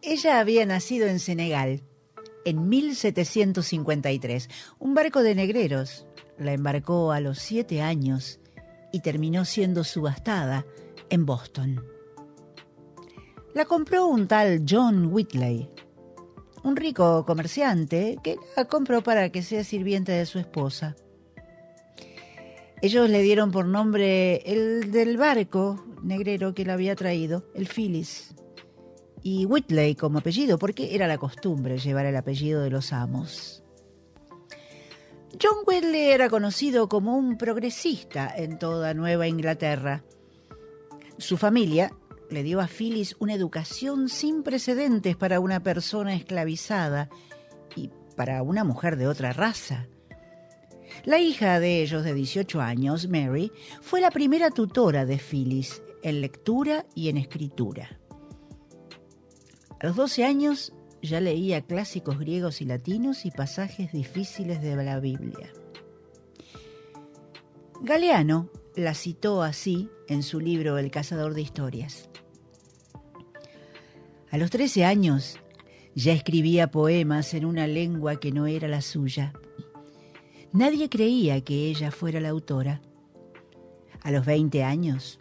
Ella había nacido en Senegal en 1753. Un barco de negreros la embarcó a los 7 años y terminó siendo subastada en Boston. La compró un tal John Whitley, un rico comerciante que la compró para que sea sirviente de su esposa. Ellos le dieron por nombre el del barco negrero que la había traído, el Phyllis, y Whitley como apellido, porque era la costumbre llevar el apellido de los amos. John Whitley era conocido como un progresista en toda Nueva Inglaterra. Su familia le dio a Phyllis una educación sin precedentes para una persona esclavizada y para una mujer de otra raza. La hija de ellos, de 18 años, Mary, fue la primera tutora de Phyllis en lectura y en escritura. A los 12 años ya leía clásicos griegos y latinos y pasajes difíciles de la Biblia. Galeano la citó así en su libro El cazador de historias. A los 13 años ya escribía poemas en una lengua que no era la suya. Nadie creía que ella fuera la autora. A los 20 años,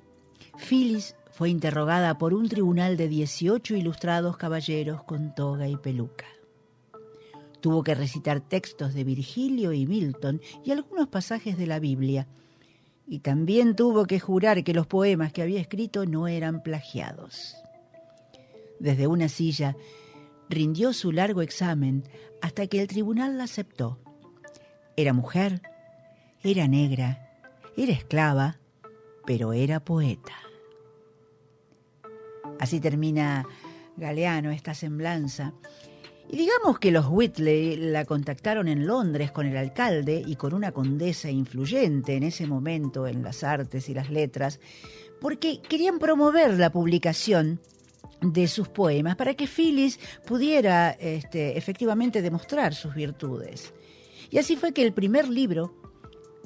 Phyllis fue interrogada por un tribunal de 18 ilustrados caballeros con toga y peluca. Tuvo que recitar textos de Virgilio y Milton y algunos pasajes de la Biblia, y también tuvo que jurar que los poemas que había escrito no eran plagiados. Desde una silla rindió su largo examen hasta que el tribunal la aceptó. Era mujer, era negra, era esclava, pero era poeta. Así termina Galeano esta semblanza. Y digamos que los Whitley la contactaron en Londres con el alcalde y con una condesa influyente en ese momento en las artes y las letras, porque querían promover la publicación de sus poemas para que Phyllis pudiera efectivamente demostrar sus virtudes. Y así fue que el primer libro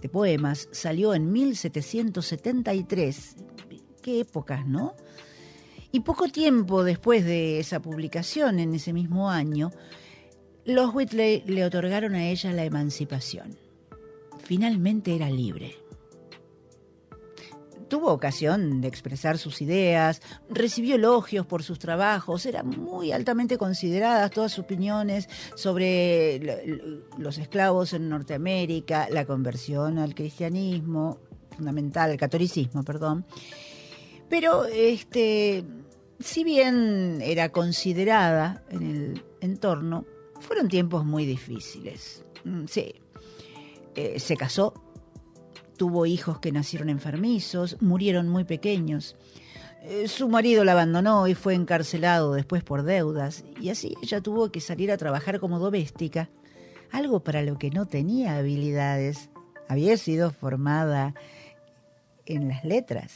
de poemas salió en 1773. Qué épocas, ¿no? Y poco tiempo después de esa publicación, en ese mismo año, los Whitley le otorgaron a ella la emancipación. Finalmente era libre. Tuvo ocasión de expresar sus ideas, recibió elogios por sus trabajos, eran muy altamente consideradas todas sus opiniones sobre los esclavos en Norteamérica, la conversión al cristianismo, fundamental, al catolicismo, perdón. Pero si bien era considerada en el entorno, fueron tiempos muy difíciles. Sí, se casó, tuvo hijos que nacieron enfermizos, murieron muy pequeños. Su marido la abandonó y fue encarcelado después por deudas, y así ella tuvo que salir a trabajar como doméstica, algo para lo que no tenía habilidades. Había sido formada en las letras.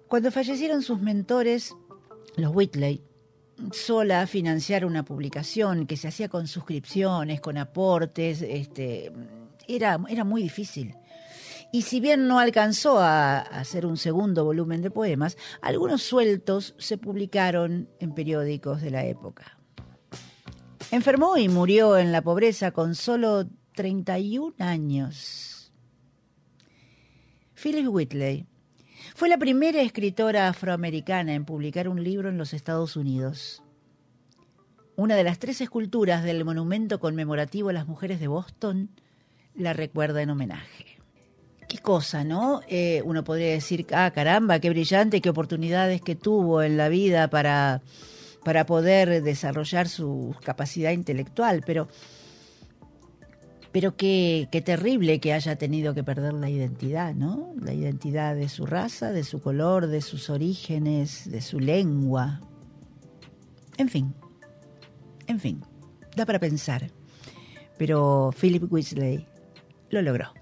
Cuando fallecieron sus mentores, los Whitley, sola financiar una publicación que se hacía con suscripciones, con aportes, era muy difícil. Y si bien no alcanzó a hacer un segundo volumen de poemas, algunos sueltos se publicaron en periódicos de la época. Enfermó y murió en la pobreza con solo 31 años. Phyllis Whitley fue la primera escritora afroamericana en publicar un libro en los Estados Unidos. Una de las 3 esculturas del monumento conmemorativo a las mujeres de Boston la recuerda en homenaje. Qué cosa, ¿no? Uno podría decir, caramba, qué brillante, qué oportunidades que tuvo en la vida para poder desarrollar su capacidad intelectual, pero qué terrible que haya tenido que perder la identidad, ¿no? La identidad de su raza, de su color, de sus orígenes, de su lengua. En fin, da para pensar. Pero Philip Whitley lo logró.